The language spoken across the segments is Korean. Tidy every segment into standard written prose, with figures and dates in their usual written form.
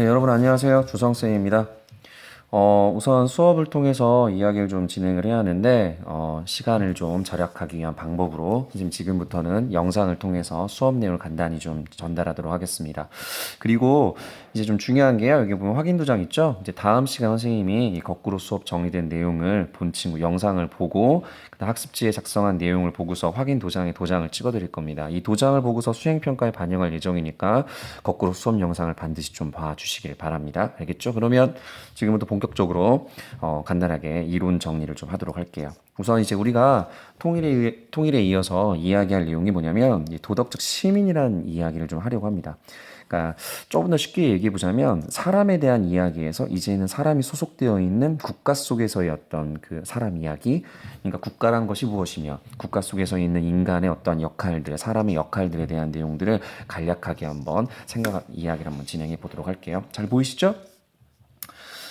네, 여러분 안녕하세요. 조성쌤입니다. 우선 수업을 통해서 이야기를 좀 진행을 해야 하는데, 시간을 좀 절약하기 위한 방법으로 지금부터는 영상을 통해서 수업 내용을 간단히 좀 전달하도록 하겠습니다. 그리고 이제 좀 중요한 게요. 여기 보면 확인 도장 있죠? 이제 다음 시간 선생님이 이 거꾸로 수업 정리된 내용을 본 친구 영상을 보고 그다음 학습지에 작성한 내용을 보고서 확인 도장에 도장을 찍어 드릴 겁니다. 이 도장을 보고서 수행평가에 반영할 예정이니까 거꾸로 수업 영상을 반드시 좀 봐주시길 바랍니다. 알겠죠? 그러면 지금부터 본격적으로 간단하게 이론 정리를 좀 하도록 할게요. 우선 이제 우리가 통일에 이어서 이야기할 내용이 뭐냐면 이 도덕적 시민이라는 이야기를 좀 하려고 합니다. 그러니까 조금 더 쉽게 얘기해 보자면 사람에 대한 이야기에서 이제는 사람이 소속되어 있는 국가 속에서의 어떤 그 사람 이야기, 그러니까 국가란 것이 무엇이며 국가 속에서 있는 인간의 어떤 역할들, 사람의 역할들에 대한 내용들을 간략하게 한번 이야기를 한번 진행해 보도록 할게요. 잘 보이시죠?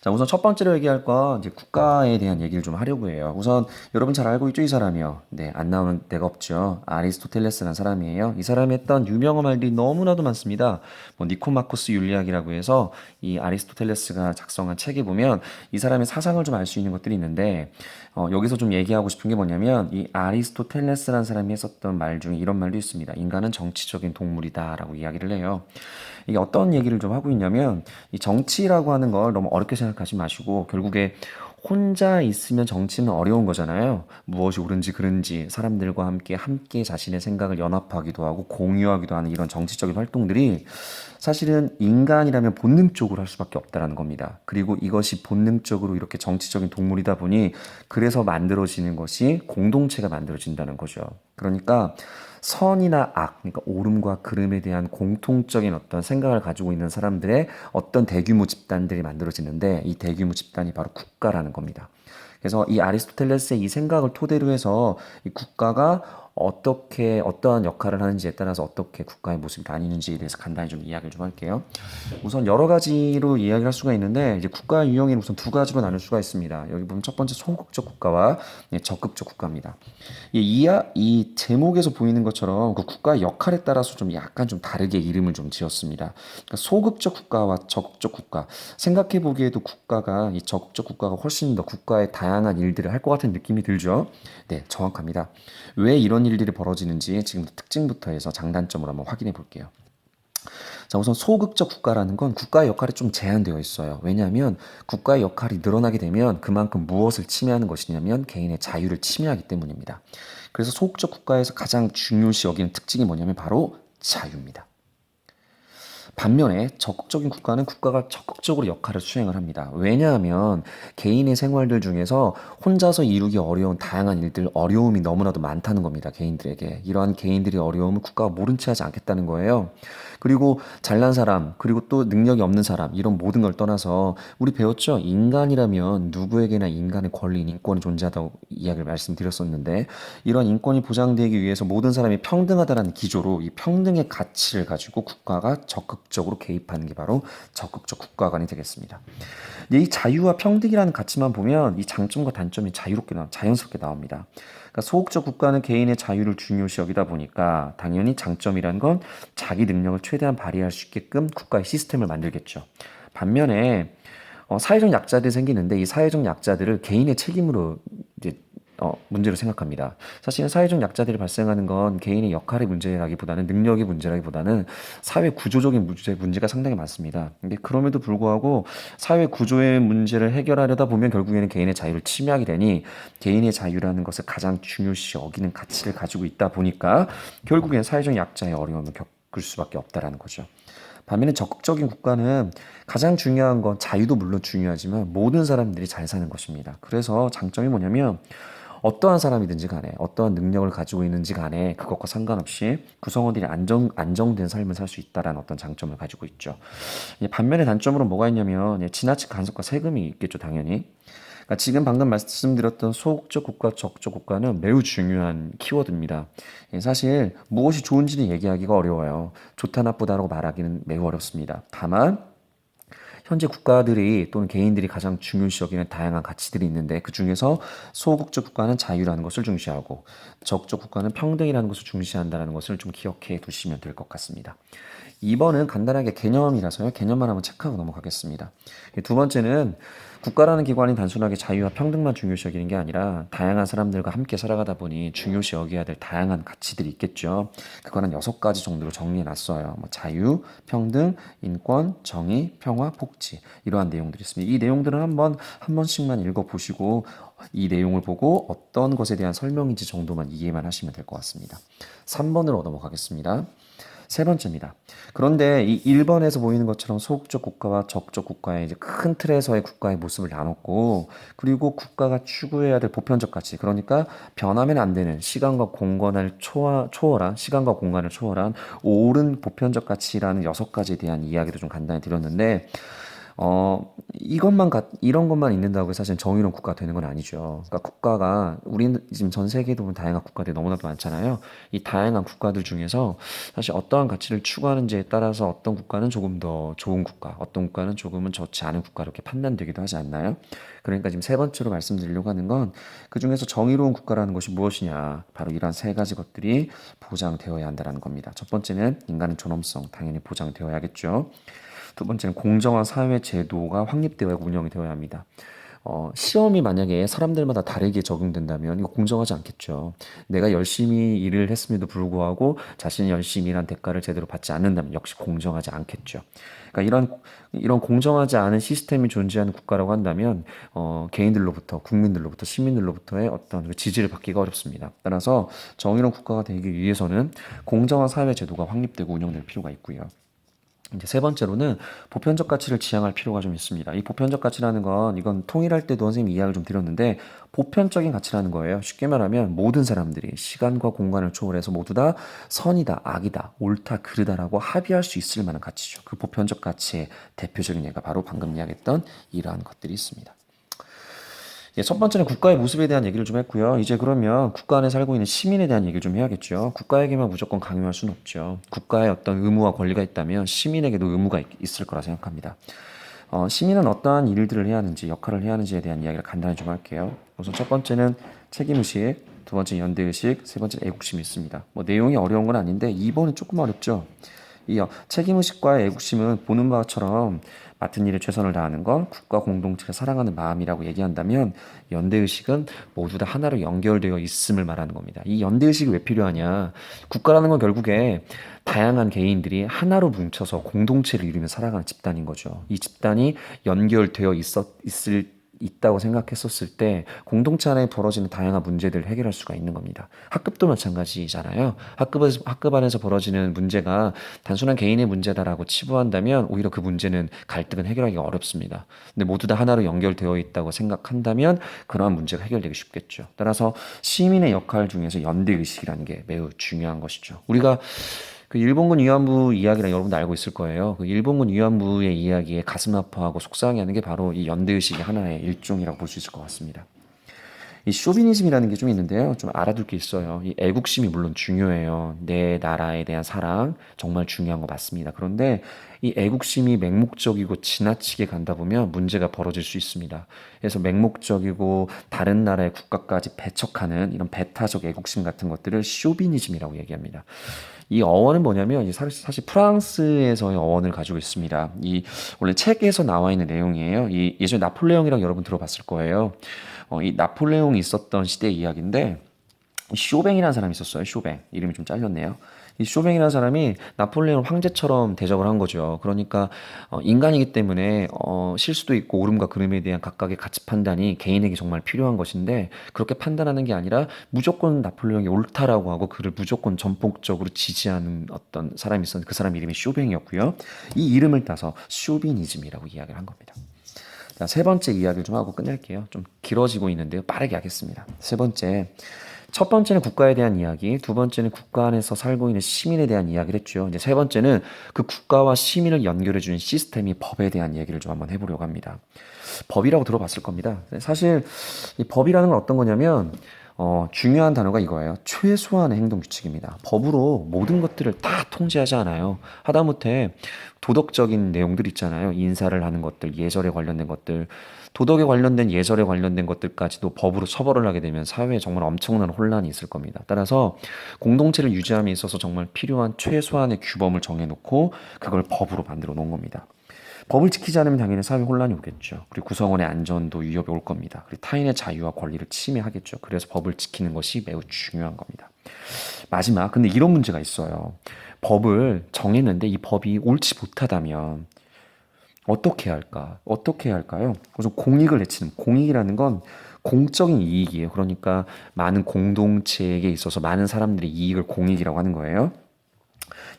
자, 우선 첫 번째로 얘기할 건 이제 국가에 대한 얘기를 좀 하려고 해요. 우선 여러분 잘 알고 있죠, 이 사람이요. 네, 안 나오는 데가 없죠. 아리스토텔레스라는 사람이에요. 이 사람이 했던 유명한 말들이 너무나도 많습니다. 뭐 니코마코스 윤리학이라고 해서 이 아리스토텔레스가 작성한 책에 보면 이 사람의 사상을 좀 알 수 있는 것들이 있는데 여기서 좀 얘기하고 싶은 게 뭐냐면 이 아리스토텔레스라는 사람이 했었던 말 중에 이런 말도 있습니다. 인간은 정치적인 동물이다라고 이야기를 해요. 이게 어떤 얘기를 좀 하고 있냐면 이 정치라고 하는 걸 너무 어렵게 생각하지 마시고 결국에 혼자 있으면 정치는 어려운 거잖아요. 무엇이 옳은지 그른지 사람들과 함께 자신의 생각을 연합하기도 하고 공유하기도 하는 이런 정치적인 활동들이 사실은 인간이라면 본능적으로 할 수밖에 없다라는 겁니다. 그리고 이것이 본능적으로 이렇게 정치적인 동물이다 보니 그래서 만들어지는 것이 공동체가 만들어진다는 거죠. 그러니까 선이나 악, 그러니까 옳음과 그름에 대한 공통적인 어떤 생각을 가지고 있는 사람들의 어떤 대규모 집단들이 만들어지는데 이 대규모 집단이 바로 국가라는 겁니다. 그래서 이 아리스토텔레스의 이 생각을 토대로 해서 이 국가가 어떻게 어떠한 역할을 하는지에 따라서 어떻게 국가의 모습이 나뉘는지에 대해서 간단히 좀 이야기를 좀 할게요. 우선 여러 가지로 이야기를 할 수가 있는데 이제 국가의 유형이 우선 두 가지로 나눌 수가 있습니다. 여기 보면 첫 번째 소극적 국가와 적극적 국가입니다. 이 제목에서 보이는 것처럼 그 국가의 역할에 따라서 좀 약간 좀 다르게 이름을 좀 지었습니다. 그러니까 소극적 국가와 적극적 국가. 생각해 보기에도 이 적극적 국가가 훨씬 더 국가의 다양한 일들을 할 것 같은 느낌이 들죠. 네, 정확합니다. 왜 이런 일들이 벌어지는지 지금 특징부터 해서 장단점으로 한번 확인해 볼게요. 자, 우선 소극적 국가라는 건 국가의 역할이 좀 제한되어 있어요. 왜냐하면 국가의 역할이 늘어나게 되면 그만큼 무엇을 침해하는 것이냐면 개인의 자유를 침해하기 때문입니다. 그래서 소극적 국가에서 가장 중요시 여기는 특징이 뭐냐면 바로 자유입니다. 반면에 적극적인 국가는 국가가 적극적으로 역할을 수행을 합니다. 왜냐하면 개인의 생활들 중에서 혼자서 이루기 어려운 다양한 일들, 어려움이 너무나도 많다는 겁니다. 개인들에게. 이러한 개인들의 어려움을 국가가 모른 채 하지 않겠다는 거예요. 그리고 잘난 사람, 그리고 또 능력이 없는 사람, 이런 모든 걸 떠나서 우리 배웠죠? 인간이라면 누구에게나 인간의 권리인 인권이 존재하다고 이야기를 말씀드렸었는데 이런 인권이 보장되기 위해서 모든 사람이 평등하다는 기조로 이 평등의 가치를 가지고 국가가 적극적으로 개입하는 게 바로 적극적 국가관이 되겠습니다. 이 자유와 평등이라는 가치만 보면 이 장점과 단점이 자연스럽게 나옵니다. 그러니까 소극적 국가는 개인의 자유를 중요시 여기다 보니까 당연히 장점이란 건 자기 능력을 최대한 발휘할 수 있게끔 국가의 시스템을 만들겠죠. 반면에 사회적 약자들이 생기는데 이 사회적 약자들을 개인의 책임으로 이제 문제로 생각합니다. 사실은 사회적 약자들이 발생하는 건 개인의 역할의 문제라기보다는 능력의 문제라기보다는 사회 구조적인 문제가 상당히 많습니다. 근데 그럼에도 불구하고 사회 구조의 문제를 해결하려다 보면 결국에는 개인의 자유를 침해하게 되니 개인의 자유라는 것을 가장 중요시 여기는 가치를 가지고 있다 보니까 결국엔 사회적 약자의 어려움을 겪을 수밖에 없다라는 거죠. 반면에 적극적인 국가는 가장 중요한 건 자유도 물론 중요하지만 모든 사람들이 잘 사는 것입니다. 그래서 장점이 뭐냐면 어떠한 사람이든지 간에 어떠한 능력을 가지고 있는지 간에 그것과 상관없이 구성원들이 안정된 삶을 살 수 있다라는 어떤 장점을 가지고 있죠. 반면에 단점으로 뭐가 있냐면 지나친 간섭과 세금이 있겠죠, 당연히. 그러니까 지금 방금 말씀드렸던 소극적 국가, 적극적 국가는 매우 중요한 키워드입니다. 사실 무엇이 좋은지는 얘기하기가 어려워요. 좋다 나쁘다라고 말하기는 매우 어렵습니다. 다만 현재 국가들이 또는 개인들이 가장 중요시 여기는 다양한 가치들이 있는데 그중에서 소극적 국가는 자유라는 것을 중시하고 적극적 국가는 평등이라는 것을 중시한다는 것을 좀 기억해 두시면 될 것 같습니다. 2번은 간단하게 개념이라서요. 개념만 한번 체크하고 넘어가겠습니다. 두 번째는 국가라는 기관이 단순하게 자유와 평등만 중요시 여기는 게 아니라 다양한 사람들과 함께 살아가다 보니 중요시 여겨야 될 다양한 가치들이 있겠죠. 그거는 6가지 정도로 정리해 놨어요. 뭐 자유, 평등, 인권, 정의, 평화, 복지 이러한 내용들이 있습니다. 이 내용들은 한 번씩만 읽어보시고 이 내용을 보고 어떤 것에 대한 설명인지 정도만 이해만 하시면 될 것 같습니다. 3번으로 넘어가겠습니다. 세 번째입니다. 그런데 이 1번에서 보이는 것처럼 소극적 국가와 적적 국가의 이제 큰 틀에서의 국가의 모습을 나눴고, 그리고 국가가 추구해야 될 보편적 가치, 그러니까 변하면 안 되는 시간과 공간을 초월한 옳은 보편적 가치라는 6가지에 대한 이야기도 좀 간단히 드렸는데, 이런 것만 있는다고 사실 정의로운 국가가 되는 건 아니죠. 그러니까 국가가, 우리는 지금 전 세계에 보면 다양한 국가들이 너무나도 많잖아요. 이 다양한 국가들 중에서 사실 어떠한 가치를 추구하는지에 따라서 어떤 국가는 조금 더 좋은 국가, 어떤 국가는 조금은 좋지 않은 국가 이렇게 판단되기도 하지 않나요? 그러니까 지금 세 번째로 말씀드리려고 하는 건 그 중에서 정의로운 국가라는 것이 무엇이냐. 바로 이러한 3가지 것들이 보장되어야 한다는 겁니다. 첫 번째는 인간의 존엄성, 당연히 보장되어야겠죠. 두 번째는 공정한 사회 제도가 확립되어야 운영이 되어야 합니다. 시험이 만약에 사람들마다 다르게 적용된다면 이거 공정하지 않겠죠. 내가 열심히 일을 했음에도 불구하고 자신이 열심히 일한 대가를 제대로 받지 않는다면 역시 공정하지 않겠죠. 그러니까 이런 공정하지 않은 시스템이 존재하는 국가라고 한다면 개인들로부터, 국민들로부터, 시민들로부터의 어떤 그 지지를 받기가 어렵습니다. 따라서 정의로운 국가가 되기 위해서는 공정한 사회 제도가 확립되고 운영될 필요가 있고요. 이제 세 번째로는 보편적 가치를 지향할 필요가 좀 있습니다. 이 보편적 가치라는 건 이건 통일할 때도 선생님이 이야기를 좀 드렸는데 보편적인 가치라는 거예요. 쉽게 말하면 모든 사람들이 시간과 공간을 초월해서 모두 다 선이다, 악이다, 옳다, 그르다라고 합의할 수 있을 만한 가치죠. 그 보편적 가치의 대표적인 예가 바로 방금 이야기했던 이러한 것들이 있습니다. 첫 번째는 국가의 모습에 대한 얘기를 좀 했고요. 이제 그러면 국가 안에 살고 있는 시민에 대한 얘기를 좀 해야겠죠. 국가에게만 무조건 강요할 수는 없죠. 국가에 어떤 의무와 권리가 있다면 시민에게도 의무가 있을 거라 생각합니다. 시민은 어떠한 일들을 해야 하는지, 역할을 해야 하는지에 대한 이야기를 간단히 좀 할게요. 우선 첫 번째는 책임의식, 두 번째 연대의식, 세 번째 애국심이 있습니다. 뭐 내용이 어려운 건 아닌데 2번은 조금 어렵죠. 이 책임의식과 애국심은 보는 바처럼 맡은 일에 최선을 다하는 것, 국가 공동체를 사랑하는 마음이라고 얘기한다면 연대의식은 모두 다 하나로 연결되어 있음을 말하는 겁니다. 이 연대의식이 왜 필요하냐? 국가라는 건 결국에 다양한 개인들이 하나로 뭉쳐서 공동체를 이루며 살아가는 집단인 거죠. 이 집단이 연결되어 있다고 생각했었을 때 공동체 안에 벌어지는 다양한 문제들을 해결할 수가 있는 겁니다. 학급도 마찬가지잖아요. 학급 안에서 벌어지는 문제가 단순한 개인의 문제다라고 치부한다면 오히려 그 문제는 갈등은 해결하기가 어렵습니다. 근데 모두 다 하나로 연결되어 있다고 생각한다면 그러한 문제가 해결되기 쉽겠죠. 따라서 시민의 역할 중에서 연대의식이라는 게 매우 중요한 것이죠. 우리가 그 일본군 위안부 이야기를 여러분도 알고 있을 거예요. 그 일본군 위안부의 이야기에 가슴 아파하고 속상해하는 게 바로 이 연대의식의 하나의 일종이라고 볼 수 있을 것 같습니다. 이 쇼비니즘이라는 게 좀 있는데요. 좀 알아둘 게 있어요. 이 애국심이 물론 중요해요. 내 나라에 대한 사랑 정말 중요한 거 맞습니다. 그런데 이 애국심이 맹목적이고 지나치게 간다 보면 문제가 벌어질 수 있습니다. 그래서 맹목적이고 다른 나라의 국가까지 배척하는 이런 배타적 애국심 같은 것들을 쇼비니즘이라고 얘기합니다. 이 어원은 뭐냐면 사실 프랑스에서의 어원을 가지고 있습니다. 이 원래 책에서 나와 있는 내용이에요. 이 예전에 나폴레옹이라고 여러분 들어봤을 거예요. 이 나폴레옹이 있었던 시대의 이야기인데 쇼뱅이라는 사람이 있었어요. 쇼뱅. 이름이 좀 잘렸네요. 이 쇼뱅이라는 사람이 나폴레옹 황제처럼 대접을 한 거죠. 그러니까 인간이기 때문에 실수도 있고 옳음과 그름에 대한 각각의 가치 판단이 개인에게 정말 필요한 것인데 그렇게 판단하는 게 아니라 무조건 나폴레옹이 옳다라고 하고 그를 무조건 전폭적으로 지지하는 어떤 사람이 있었는데 그 사람 이름이 쇼뱅이었고요. 이 이름을 따서 쇼비니즘이라고 이야기를 한 겁니다. 자, 세 번째 이야기를 좀 하고 끝낼게요. 좀 길어지고 있는데요. 빠르게 하겠습니다. 세 번째. 첫 번째는 국가에 대한 이야기, 두 번째는 국가 안에서 살고 있는 시민에 대한 이야기를 했죠. 이제 세 번째는 그 국가와 시민을 연결해주는 시스템이 법에 대한 얘기를 좀 한번 해보려고 합니다. 법이라고 들어봤을 겁니다. 사실 이 법이라는 건 어떤 거냐면 중요한 단어가 이거예요. 최소한의 행동 규칙입니다. 법으로 모든 것들을 다 통제하지 않아요. 하다못해 도덕적인 내용들 있잖아요. 인사를 하는 것들, 예절에 관련된 것들, 도덕에 관련된 예절에 관련된 것들까지도 법으로 처벌을 하게 되면 사회에 정말 엄청난 혼란이 있을 겁니다. 따라서 공동체를 유지함에 있어서 정말 필요한 최소한의 규범을 정해놓고 그걸 법으로 만들어 놓은 겁니다. 법을 지키지 않으면 당연히 사회 혼란이 오겠죠. 그리고 구성원의 안전도 위협이 올 겁니다. 그리고 타인의 자유와 권리를 침해하겠죠. 그래서 법을 지키는 것이 매우 중요한 겁니다. 마지막, 근데 이런 문제가 있어요. 법을 정했는데 이 법이 옳지 못하다면 어떻게 해야 할까? 어떻게 해야 할까요? 그래서 공익을 해치는, 공익이라는 건 공적인 이익이에요. 그러니까 많은 공동체에게 있어서 많은 사람들의 이익을 공익이라고 하는 거예요.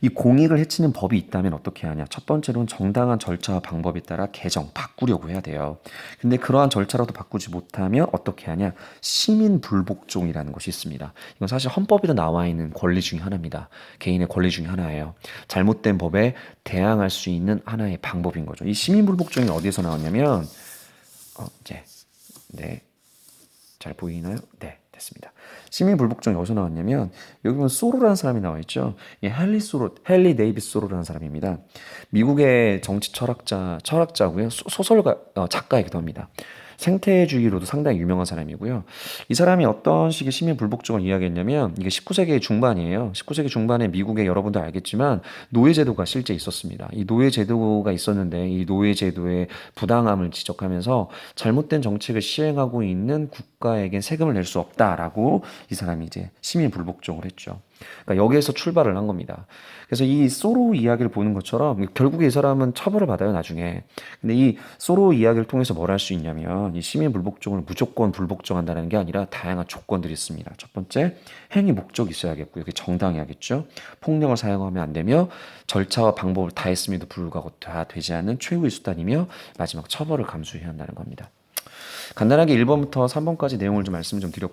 이 공익을 해치는 법이 있다면 어떻게 하냐? 첫 번째로는 정당한 절차와 방법에 따라 개정, 바꾸려고 해야 돼요. 근데 그러한 절차라도 바꾸지 못하면 어떻게 하냐? 시민 불복종이라는 것이 있습니다. 이건 사실 헌법에도 나와 있는 권리 중에 하나입니다. 개인의 권리 중에 하나예요. 잘못된 법에 대항할 수 있는 하나의 방법인 거죠. 이 시민 불복종이 어디에서 나왔냐면, 이제, 네. 잘 보이나요? 네, 됐습니다. 시민 불복종이 어디서 나왔냐면 여기 보면 소로라는 사람이 나와 있죠. 이 헨리 데이비스 소로라는 사람입니다. 미국의 정치 철학자고요. 소설가, 작가이기도 합니다. 생태주의로도 상당히 유명한 사람이고요. 이 사람이 어떤 식의 시민 불복종을 이야기했냐면 이게 19세기 중반이에요. 19세기 중반에 미국에 여러분도 알겠지만 노예제도가 실제 있었습니다. 이 노예제도가 있었는데 이 노예제도의 부당함을 지적하면서 잘못된 정책을 시행하고 있는 국가에겐 세금을 낼 수 없다라고 이 사람이 이제 시민 불복종을 했죠. 그러니까 여기에서 출발을 한 겁니다. 그래서 이 소로 이야기를 보는 것처럼 결국에 이 사람은 처벌을 받아요, 나중에. 근데 이 소로 이야기를 통해서 뭘 할 수 있냐면 이 시민 불복종을 무조건 불복종한다는 게 아니라 다양한 조건들이 있습니다. 첫 번째, 행위 목적이 있어야겠고요. 이게 정당해야겠죠. 폭력을 사용하면 안 되며 절차와 방법을 다 했음에도 불구하고 다 되지 않는 최후의 수단이며 마지막 처벌을 감수해야 한다는 겁니다. 간단하게 1번부터 3번까지 내용을 좀 말씀 좀 드렸고요.